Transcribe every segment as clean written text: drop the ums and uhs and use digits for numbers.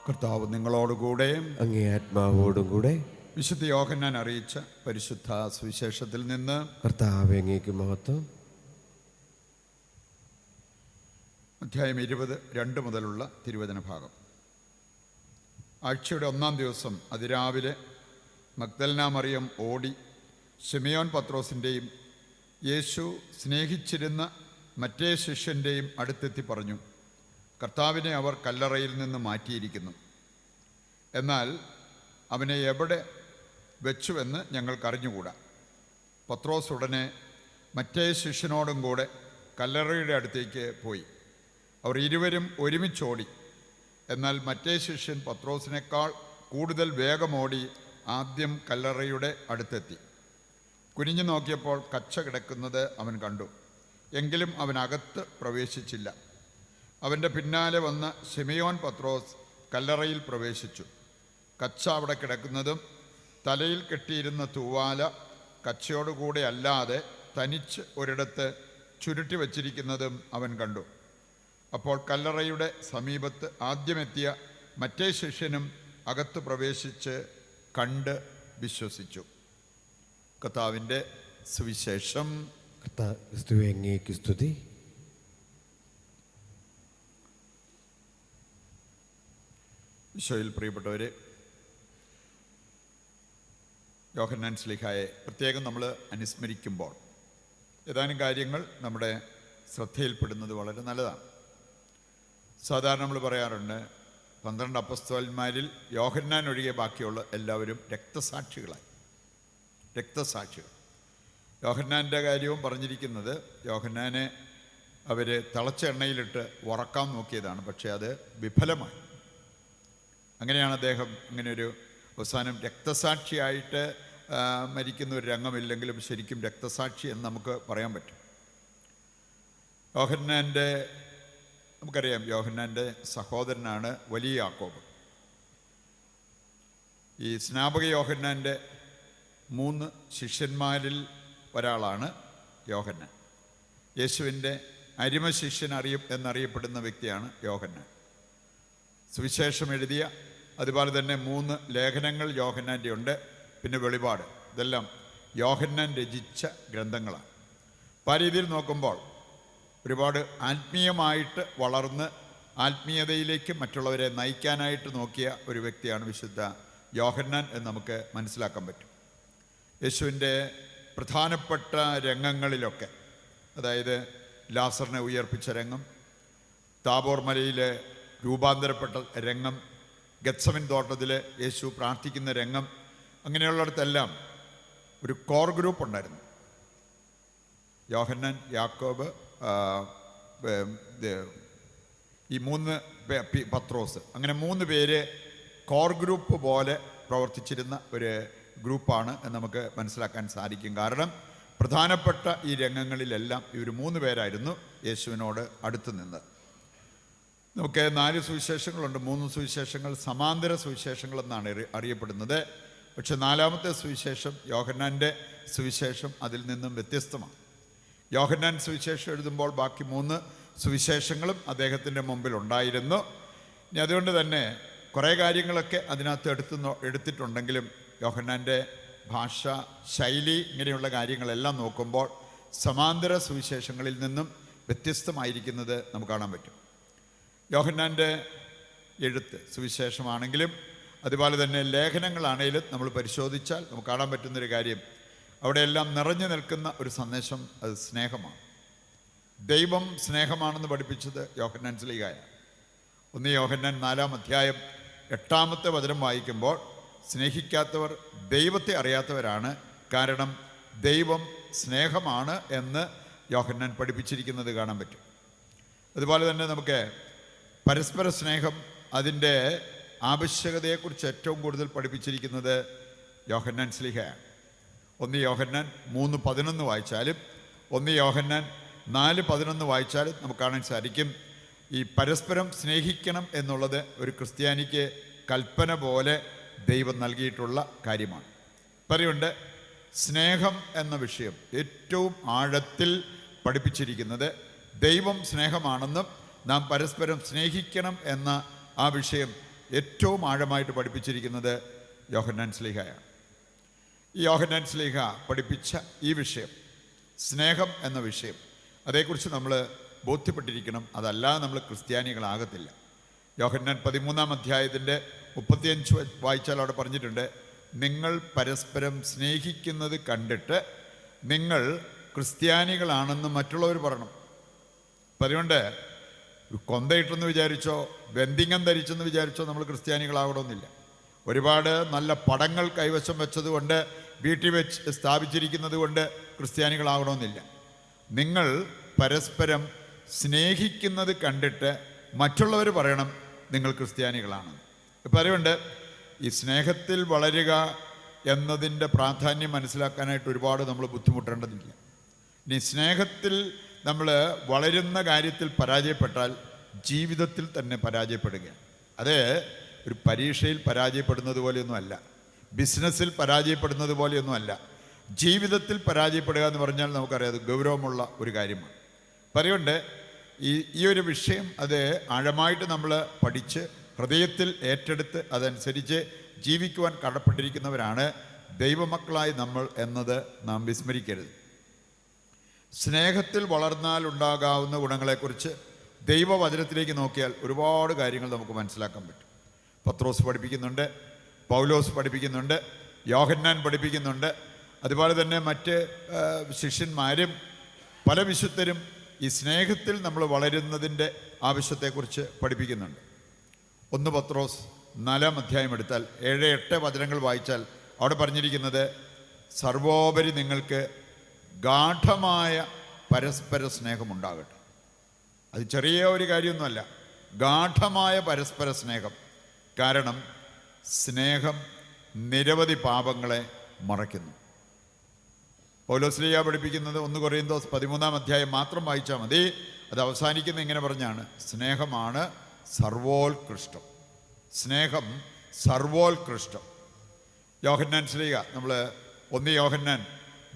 കർത്താവ് നിങ്ങളോടുകൂടെ അങ്ങേ ആത്മാവോടും കൂടെ. വിശുദ്ധ യോഹന്നാൻ അറിയിച്ച പരിശുദ്ധ സുവിശേഷത്തിൽ നിന്ന്. കർത്താവേ, അങ്ങേക്ക് മഹത്വം. അധ്യായം 20:2 മുതലുള്ള തിരുവചന ഭാഗം. ആഴ്ചയുടെ 1-ാം ദിവസം അതിരാവിലെ മഗ്ദലന മറിയം ഓടി ശിമയോൻ പത്രോസിൻ്റെയും യേശു സ്നേഹിച്ചിരുന്ന മറ്റേ ശിഷ്യൻ്റെയും അടുത്തെത്തി പറഞ്ഞു, കർത്താവിനെ അവർ കല്ലറയിൽ നിന്ന് മാറ്റിയിരിക്കുന്നു. എന്നാൽ അവനെ എവിടെ വെച്ചുവെന്ന് ഞങ്ങൾക്കറിഞ്ഞുകൂടാ. പത്രോസ് ഉടനെ മറ്റേ ശിഷ്യനോടും കൂടെ കല്ലറയുടെ അടുത്തേക്ക് പോയി. അവർ ഇരുവരും ഒരുമിച്ചോടി. എന്നാൽ മറ്റേ ശിഷ്യൻ പത്രോസിനേക്കാൾ കൂടുതൽ വേഗമോടി ആദ്യം കല്ലറയുടെ അടുത്തെത്തി. കുനിഞ്ഞു നോക്കിയപ്പോൾ കച്ച കിടക്കുന്നത് അവൻ കണ്ടു. എങ്കിലും അവനകത്ത് പ്രവേശിച്ചില്ല. അവൻ്റെ പിന്നാലെ വന്ന ശിമയോൻ പത്രോസ് കല്ലറയിൽ പ്രവേശിച്ചു. കച്ച അവിടെ കിടക്കുന്നതും തലയിൽ കെട്ടിയിരുന്ന തൂവാല കച്ചയോടുകൂടെ അല്ലാതെ തനിച്ച് ഒരിടത്ത് ചുരുട്ടി വച്ചിരിക്കുന്നതും അവൻ കണ്ടു. അപ്പോൾ കല്ലറയുടെ സമീപത്ത് ആദ്യമെത്തിയ മറ്റേ ശിഷ്യനും അകത്ത് പ്രവേശിച്ച് കണ്ട് വിശ്വസിച്ചു. കർത്താവിൻ്റെ സുവിശേഷം. ക്രിസ്തുവേ, അങ്ങേക്ക് സ്തുതി. ഈശോയിൽ പ്രിയപ്പെട്ടവരെ, യോഹന്നാൻ ശ്ലീഹായെ പ്രത്യേകം നമ്മൾ അനുസ്മരിക്കുമ്പോൾ ഏതാനും കാര്യങ്ങൾ നമ്മുടെ ശ്രദ്ധയിൽപ്പെടുന്നത് വളരെ നല്ലതാണ്. സാധാരണ നമ്മൾ പറയാറുണ്ട്, 12 അപ്പസ്തോലന്മാരിൽ യോഹന്നാൻ ഒഴികെ ബാക്കിയുള്ള എല്ലാവരും രക്തസാക്ഷികളായി. രക്തസാക്ഷികൾ. യോഹന്നാൻ്റെ കാര്യവും പറഞ്ഞിരിക്കുന്നത്, യോഹന്നാനെ അവർ തിളച്ച എണ്ണയിലിട്ട് വറക്കാൻ നോക്കിയതാണ്, പക്ഷേ അത് വിഫലമായി. അങ്ങനെയാണ് അദ്ദേഹം ഇങ്ങനെയൊരു അവസാനം രക്തസാക്ഷിയായിട്ട് മരിക്കുന്ന ഒരു രംഗമില്ലെങ്കിലും ശരിക്കും രക്തസാക്ഷി എന്ന് നമുക്ക് പറയാൻ പറ്റും. യോഹന്നാൻ്റെ നമുക്കറിയാം, യോഹന്നാൻ്റെ സഹോദരനാണ് വലിയ യാക്കോബ്. ഈ സ്നാപക യോഹന്നാൻ്റെ 3 ശിഷ്യന്മാരിൽ ഒരാളാണ് യോഹന്നാൻ. യേശുവിൻ്റെ അരിമ ശിഷ്യൻ എന്നറിയപ്പെടുന്ന വ്യക്തിയാണ് യോഹന്നാൻ. സുവിശേഷം എഴുതിയ, അതുപോലെ തന്നെ 3 ലേഖനങ്ങൾ യോഹന്നാൻ്റെ ഉണ്ട്. പിന്നെ വെളിപാട്. ഇതെല്ലാം യോഹന്നാൻ രചിച്ച ഗ്രന്ഥങ്ങളാണ്. അപ്പോൾ ആ രീതിയിൽ നോക്കുമ്പോൾ ഒരുപാട് ആത്മീയമായിട്ട് വളർന്ന് ആത്മീയതയിലേക്ക് മറ്റുള്ളവരെ നയിക്കാനായിട്ട് നോക്കിയ ഒരു വ്യക്തിയാണ് വിശുദ്ധ യോഹന്നാൻ എന്ന് നമുക്ക് മനസ്സിലാക്കാൻ പറ്റും. യേശുവിൻ്റെ പ്രധാനപ്പെട്ട രംഗങ്ങളിലൊക്കെ, അതായത് ലാസറിനെ ഉയർപ്പിച്ച രംഗം, താബോർ മലയിൽ രൂപാന്തരപ്പെട്ട രംഗം, ഗത്സമൻ തോട്ടത്തിൽ യേശു പ്രാർത്ഥിക്കുന്ന രംഗം, അങ്ങനെയുള്ളിടത്തെല്ലാം ഒരു കോർ ഗ്രൂപ്പ് ഉണ്ടായിരുന്നു. യോഹന്നാൻ, യാക്കോബ്, ഈ 3 പത്രോസ്, അങ്ങനെ 3 പേര് കോർ ഗ്രൂപ്പ് പോലെ പ്രവർത്തിച്ചിരുന്ന ഒരു ഗ്രൂപ്പാണ് എന്ന് നമുക്ക് മനസ്സിലാക്കാൻ സാധിക്കും. കാരണം പ്രധാനപ്പെട്ട ഈ രംഗങ്ങളിലെല്ലാം ഇവർ 3 പേരായിരുന്നു യേശുവിനോട് അടുത്ത് നിന്ന്. നമുക്ക് 4 സുവിശേഷങ്ങളുണ്ട്. 3 സുവിശേഷങ്ങൾ സമാന്തര സുവിശേഷങ്ങളെന്നാണ് അറിയപ്പെടുന്നത്. പക്ഷെ 4-ാമത്തെ സുവിശേഷം, യോഹന്നാൻ്റെ സുവിശേഷം, അതിൽ നിന്നും വ്യത്യസ്തമാണ്. യോഹന്നാൻ സുവിശേഷം എഴുതുമ്പോൾ ബാക്കി 3 സുവിശേഷങ്ങളും അദ്ദേഹത്തിൻ്റെ മുമ്പിൽ ഉണ്ടായിരുന്നു. ഇനി അതുകൊണ്ട് തന്നെ കുറേ കാര്യങ്ങളൊക്കെ അതിനകത്ത് എടുത്തിട്ടുണ്ടെങ്കിലും യോഹന്നാൻ്റെ ഭാഷ, ശൈലി, ഇങ്ങനെയുള്ള കാര്യങ്ങളെല്ലാം നോക്കുമ്പോൾ സമാന്തര സുവിശേഷങ്ങളിൽ നിന്നും വ്യത്യസ്തമായിരിക്കുന്നത് നമുക്ക് കാണാൻ പറ്റും. യോഹന്നാൻ്റെ എഴുത്ത് സുവിശേഷമാണെങ്കിലും അതുപോലെ തന്നെ ലേഖനങ്ങളാണെങ്കിലും നമ്മൾ പരിശോധിച്ചാൽ നമുക്ക് കാണാൻ പറ്റുന്നൊരു കാര്യം, അവിടെയെല്ലാം നിറഞ്ഞു നിൽക്കുന്ന ഒരു സന്ദേശം, അത് സ്നേഹമാണ്. ദൈവം സ്നേഹമാണെന്ന് പഠിപ്പിച്ചത് യോഹന്നാൻ ശ്ലീഹായാണ്. 1 യോഹന്നാൻ 4-ാം അധ്യായം 8-ാമത്തെ വചനം വായിക്കുമ്പോൾ, സ്നേഹിക്കാത്തവർ ദൈവത്തെ അറിയാത്തവരാണ്, കാരണം ദൈവം സ്നേഹമാണ് എന്ന് യോഹന്നാൻ പഠിപ്പിച്ചിരിക്കുന്നത് കാണാൻ പറ്റും. അതുപോലെ തന്നെ നമുക്ക് പരസ്പര സ്നേഹം, അതിൻ്റെ ആവശ്യകതയെക്കുറിച്ച് ഏറ്റവും കൂടുതൽ പഠിപ്പിച്ചിരിക്കുന്നത് യോഹന്നാൻ ശ്ലീഹയാണ്. 1 യോഹന്നാൻ 3:11 വായിച്ചാലും 1 യോഹന്നാൻ 4:11 വായിച്ചാലും നമുക്ക് കാണാൻ സാധിക്കും, ഈ പരസ്പരം സ്നേഹിക്കണം എന്നുള്ളത് ഒരു ക്രിസ്ത്യാനിക്ക് കൽപ്പന പോലെ ദൈവം നൽകിയിട്ടുള്ള കാര്യമാണ്. പറയുണ്ട്, സ്നേഹം എന്ന വിഷയം ഏറ്റവും ആഴത്തിൽ പഠിപ്പിച്ചിരിക്കുന്നത് ദൈവം സ്നേഹമാണെന്നും നാം പരസ്പരം സ്നേഹിക്കണം എന്ന ആ വിഷയം ഏറ്റവും ആഴമായിട്ട് പഠിപ്പിച്ചിരിക്കുന്നത് യോഹന്നാൻ ശ്ലീഹയാണ്. ഈ യോഹന്നാൻ ശ്ലീഹ പഠിപ്പിച്ച ഈ വിഷയം, സ്നേഹം എന്ന വിഷയം, അതേക്കുറിച്ച് നമ്മൾ ബോധ്യപ്പെട്ടിരിക്കണം. അതല്ലാതെ നമ്മൾ ക്രിസ്ത്യാനികളാകത്തില്ല. യോഹന്നാൻ 13-ാം അധ്യായത്തിൻ്റെ 35 വായിച്ചാൽ അവിടെ പറഞ്ഞിട്ടുണ്ട്, നിങ്ങൾ പരസ്പരം സ്നേഹിക്കുന്നത് കണ്ടിട്ട് നിങ്ങൾ ക്രിസ്ത്യാനികളാണെന്ന് മറ്റുള്ളവർ പറയണം. അപ്പം അതുകൊണ്ട് കൊന്തയിട്ടെന്ന് വിചാരിച്ചോ ബന്ധിങ്ങം ധരിച്ചെന്ന് വിചാരിച്ചോ നമ്മൾ ക്രിസ്ത്യാനികളാകണമെന്നില്ല. ഒരുപാട് നല്ല പടങ്ങൾ കൈവശം വെച്ചതുകൊണ്ട്, വീട്ടിൽ വെച്ച് സ്ഥാപിച്ചിരിക്കുന്നത് കൊണ്ട് ക്രിസ്ത്യാനികളാകണമെന്നില്ല. നിങ്ങൾ പരസ്പരം സ്നേഹിക്കുന്നത് കണ്ടിട്ട് മറ്റുള്ളവർ പറയണം നിങ്ങൾ ക്രിസ്ത്യാനികളാണ്. ഇപ്പം അതുകൊണ്ട് ഈ സ്നേഹത്തിൽ വളരുക എന്നതിൻ്റെ പ്രാധാന്യം മനസ്സിലാക്കാനായിട്ട് ഒരുപാട് നമ്മൾ ബുദ്ധിമുട്ടേണ്ടതില്ല. ഇനി സ്നേഹത്തിൽ നമ്മൾ വളരുന്ന കാര്യത്തിൽ പരാജയപ്പെട്ടാൽ ജീവിതത്തിൽ തന്നെ പരാജയപ്പെടുകയാണ്. അത് ഒരു പരീക്ഷയിൽ പരാജയപ്പെടുന്നത് പോലെയൊന്നുമല്ല, ബിസിനസ്സിൽ പരാജയപ്പെടുന്നത് പോലെയൊന്നുമല്ല. ജീവിതത്തിൽ പരാജയപ്പെടുക എന്ന് പറഞ്ഞാൽ നമുക്കറിയാം അത് ഗൗരവമുള്ള ഒരു കാര്യമാണ്. അപ്പം അതുകൊണ്ട് ഈ ഒരു വിഷയം അത് ആഴമായിട്ട് നമ്മൾ പഠിച്ച് ഹൃദയത്തിൽ ഏറ്റെടുത്ത് അതനുസരിച്ച് ജീവിക്കുവാൻ കടപ്പെട്ടിരിക്കുന്നവരാണ് ദൈവമക്കളായി നമ്മൾ എന്നത് നാം വിസ്മരിക്കരുത്. സ്നേഹത്തിൽ വളർന്നാൽ ഉണ്ടാകാവുന്ന ഗുണങ്ങളെക്കുറിച്ച് ദൈവവചനത്തിലേക്ക് നോക്കിയാൽ ഒരുപാട് കാര്യങ്ങൾ നമുക്ക് മനസ്സിലാക്കാൻ പറ്റും. പത്രോസ് പഠിപ്പിക്കുന്നുണ്ട്, പൗലോസ് പഠിപ്പിക്കുന്നുണ്ട്, യോഹന്നാൻ പഠിപ്പിക്കുന്നുണ്ട്, അതുപോലെ തന്നെ മറ്റ് ശിഷ്യന്മാരും പല വിശുദ്ധരും ഈ സ്നേഹത്തിൽ നമ്മൾ വളരുന്നതിൻ്റെ ആവശ്യത്തെക്കുറിച്ച് പഠിപ്പിക്കുന്നുണ്ട്. 1 പത്രോസ് 4-ാം അധ്യായം എടുത്താൽ 7-8 വചനങ്ങൾ വായിച്ചാൽ അവിടെ പറഞ്ഞിരിക്കുന്നത്, സർവോപരി നിങ്ങൾക്ക് ഗാഢമായ പരസ്പര സ്നേഹമുണ്ടാകട്ടെ. അത് ചെറിയ ഒരു കാര്യമൊന്നുമല്ല, ഗാഢമായ പരസ്പര സ്നേഹം. കാരണം സ്നേഹം നിരവധി പാപങ്ങളെ മറയ്ക്കുന്നു. പൗലോസ്ലീഹ പഠിപ്പിക്കുന്നത് 1 കൊറിന്തോസ് 13-ാം അധ്യായം മാത്രം വായിച്ചാൽ മതി. അത് അവസാനിക്കുന്ന ഇങ്ങനെ പറഞ്ഞാണ്, സ്നേഹമാണ് സർവോത്കൃഷ്ടം. സ്നേഹം സർവോത്കൃഷ്ടം. യോഹന്നാൻ ശ്ലീഹ, നമ്മൾ 1 യോഹന്നാൻ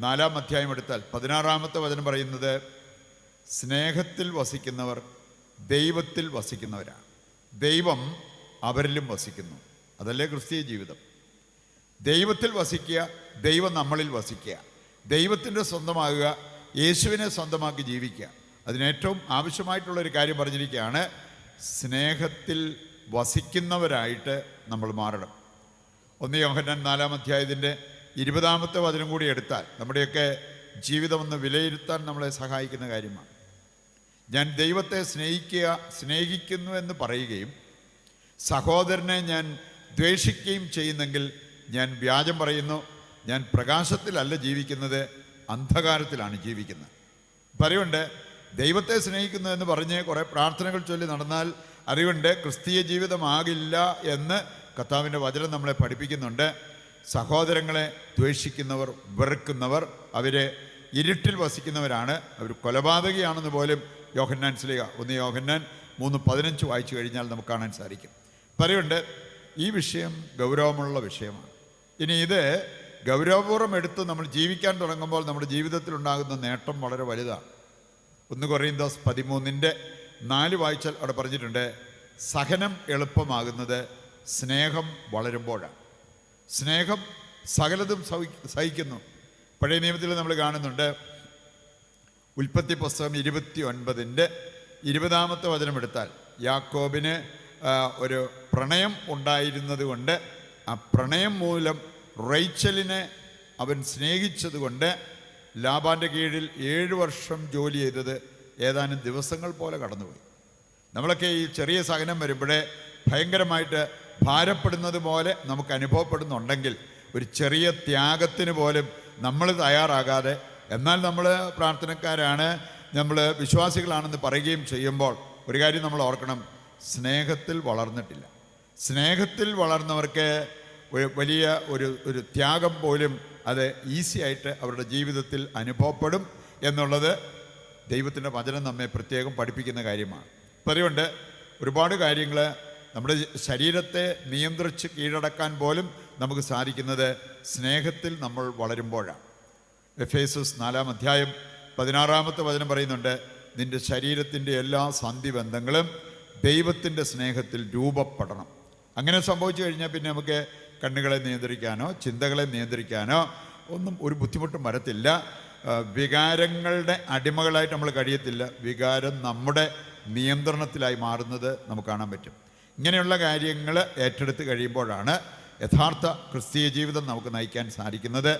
4-ാം അധ്യായം എടുത്താൽ 16-ാമത്തെ വചനം പറയുന്നത്, സ്നേഹത്തിൽ വസിക്കുന്നവർ ദൈവത്തിൽ വസിക്കുന്നവരാണ്, ദൈവം അവരിലും വസിക്കുന്നു. അതല്ലേ ക്രിസ്തീയ ജീവിതം. ദൈവത്തിൽ വസിക്കുക, ദൈവം നമ്മളിൽ വസിക്കുക, ദൈവത്തിൻ്റെ സ്വന്തമാകുക, യേശുവിനെ സ്വന്തമാക്കി ജീവിക്കുക. അതിനേറ്റവും ആവശ്യമായിട്ടുള്ളൊരു കാര്യം പറഞ്ഞിരിക്കുകയാണ്, സ്നേഹത്തിൽ വസിക്കുന്നവരായിട്ട് നമ്മൾ മാറണം. 1 യോഹന്നാൻ 4-ാം അധ്യായത്തിൻ്റെ 20-ാമത്തെ വചനം കൂടി എടുത്താൽ നമ്മുടെയൊക്കെ ജീവിതമൊന്ന് വിലയിരുത്താൻ നമ്മളെ സഹായിക്കുന്ന കാര്യമാണ്. ഞാൻ ദൈവത്തെ സ്നേഹിക്കുന്നു എന്ന് പറയുകയും സഹോദരനെ ഞാൻ ദ്വേഷിക്കുകയും ചെയ്യുന്നെങ്കിൽ ഞാൻ വ്യാജം പറയുന്നു. ഞാൻ പ്രകാശത്തിലല്ല ജീവിക്കുന്നത്, അന്ധകാരത്തിലാണ് ജീവിക്കുന്നത്. പറയുണ്ട്, ദൈവത്തെ സ്നേഹിക്കുന്നു എന്ന് പറഞ്ഞ് കുറേ പ്രാർത്ഥനകൾ ചൊല്ലി നടന്നാൽ അറിവുണ്ട് ക്രിസ്തീയ ജീവിതമാകില്ല എന്ന് കർത്താവിൻ്റെ വചനം നമ്മളെ പഠിപ്പിക്കുന്നുണ്ട്. സഹോദരങ്ങളെ ദ്വേഷിക്കുന്നവർ, വെറുക്കുന്നവർ, അവർ ഇരുട്ടിൽ വസിക്കുന്നവരാണ്, അവർ കൊലപാതകയാണെന്ന് പോലും യോഹന്നാൻ ശ്ലീഹ 1 യോഹന്നാൻ 3:15 വായിച്ചു കഴിഞ്ഞാൽ നമുക്ക് കാണാൻ സാധിക്കും. പറയുണ്ട്, ഈ വിഷയം ഗൗരവമുള്ള വിഷയമാണ്. ഇനി ഇത് ഗൗരവപൂർവ്വം എടുത്ത് നമ്മൾ ജീവിക്കാൻ തുടങ്ങുമ്പോൾ നമ്മുടെ ജീവിതത്തിലുണ്ടാകുന്ന നേട്ടം വളരെ വലുതാണ്. 1 കൊറിന്തോസ് 13-4 വായിച്ചാൽ അവിടെ പറഞ്ഞിട്ടുണ്ട്, സഹനം എളുപ്പമാകുന്നത് സ്നേഹം വളരുമ്പോഴാണ്. സ്നേഹം സകലതും സഹിക്കുന്നു. പഴയ നിയമത്തിൽ നമ്മൾ കാണുന്നുണ്ട്, ഉൽപ്പത്തി പുസ്തകം 29-ന്റെ 20-ാമത്തെ വചനം എടുത്താൽ, യാക്കോബിന് ഒരു പ്രണയം ഉണ്ടായിരുന്നത് കൊണ്ട് ആ പ്രണയം മൂലം റേച്ചലിനെ അവൻ സ്നേഹിച്ചതുകൊണ്ട് ലാബാൻ്റെ കീഴിൽ 7 വർഷം ജോലി ചെയ്തത് ഏതാനും ദിവസങ്ങൾ പോലെ കടന്നുപോയി. നമ്മളൊക്കെ ഈ ചെറിയ സഹനം വരുമ്പോഴേ ഭയങ്കരമായിട്ട് ഭാരപ്പെടുന്നത് പോലെ നമുക്ക് അനുഭവപ്പെടുന്നുണ്ടെങ്കിൽ ഒരു ചെറിയ ത്യാഗത്തിന് പോലും നമ്മൾ തയ്യാറാകാതെ, എന്നാൽ നമ്മൾ പ്രാർത്ഥനക്കാരാണ്, നമ്മൾ വിശ്വാസികളാണെന്ന് പറയുകയും ചെയ്യുമ്പോൾ ഒരു കാര്യം നമ്മൾ ഓർക്കണം, സ്നേഹത്തിൽ വളർന്നിട്ടില്ല. സ്നേഹത്തിൽ വളർന്നവർക്ക് വലിയ ഒരു ത്യാഗം പോലും അത് ഈസി ആയിട്ട് അവരുടെ ജീവിതത്തിൽ അനുഭവപ്പെടും എന്നുള്ളത് ദൈവത്തിൻ്റെ വചനം നമ്മെ പ്രത്യേകം പഠിപ്പിക്കുന്ന കാര്യമാണ്. അപ്പം അതുകൊണ്ട് ഒരുപാട് കാര്യങ്ങൾ നമ്മുടെ ശരീരത്തെ നിയന്ത്രിച്ച് കീഴടക്കാൻ പോലും നമുക്ക് സാധിക്കുന്നത് സ്നേഹത്തിൽ നമ്മൾ വളരുമ്പോഴാണ്. എഫേസസ് 4-ാം അധ്യായം 16-ാമത്തെ വചനം പറയുന്നുണ്ട്, നിൻ്റെ ശരീരത്തിൻ്റെ എല്ലാ സന്ധിബന്ധങ്ങളും ദൈവത്തിൻ്റെ സ്നേഹത്തിൽ രൂപപ്പെടണം. അങ്ങനെ സംഭവിച്ചു കഴിഞ്ഞാൽ പിന്നെ നമുക്ക് കണ്ണുകളെ നിയന്ത്രിക്കാനോ ചിന്തകളെ നിയന്ത്രിക്കാനോ ഒന്നും ഒരു ബുദ്ധിമുട്ടും വരത്തില്ല. വികാരങ്ങളുടെ അടിമകളായിട്ട് നമ്മൾ കഴിയത്തില്ല. വികാരം നമ്മുടെ നിയന്ത്രണത്തിലായി മാറുന്നത് നമുക്ക് കാണാൻ പറ്റും. ഇങ്ങനെയുള്ള കാര്യങ്ങൾ ഏറ്റെടുത്ത് കഴിയുമ്പോഴാണ് യഥാർത്ഥ ക്രിസ്തീയ ജീവിതം നമുക്ക് നയിക്കാൻ സാധിക്കുന്നത്.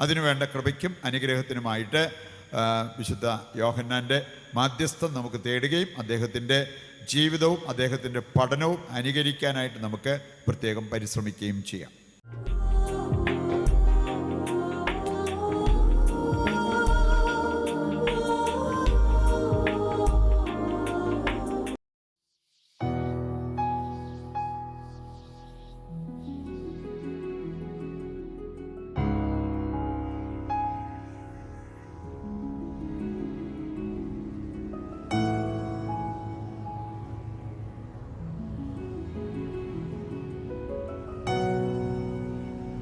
അതിനുവേണ്ട കൃപയ്ക്കും അനുഗ്രഹത്തിനുമായിട്ട് വിശുദ്ധ യോഹന്നാൻ്റെ മാധ്യസ്ഥം നമുക്ക് തേടുകയും അദ്ദേഹത്തിൻ്റെ ജീവിതവും അദ്ദേഹത്തിൻ്റെ പഠനവും അനുകരിക്കാനായിട്ട് നമുക്ക് പ്രത്യേകം പരിശ്രമിക്കുകയും ചെയ്യാം.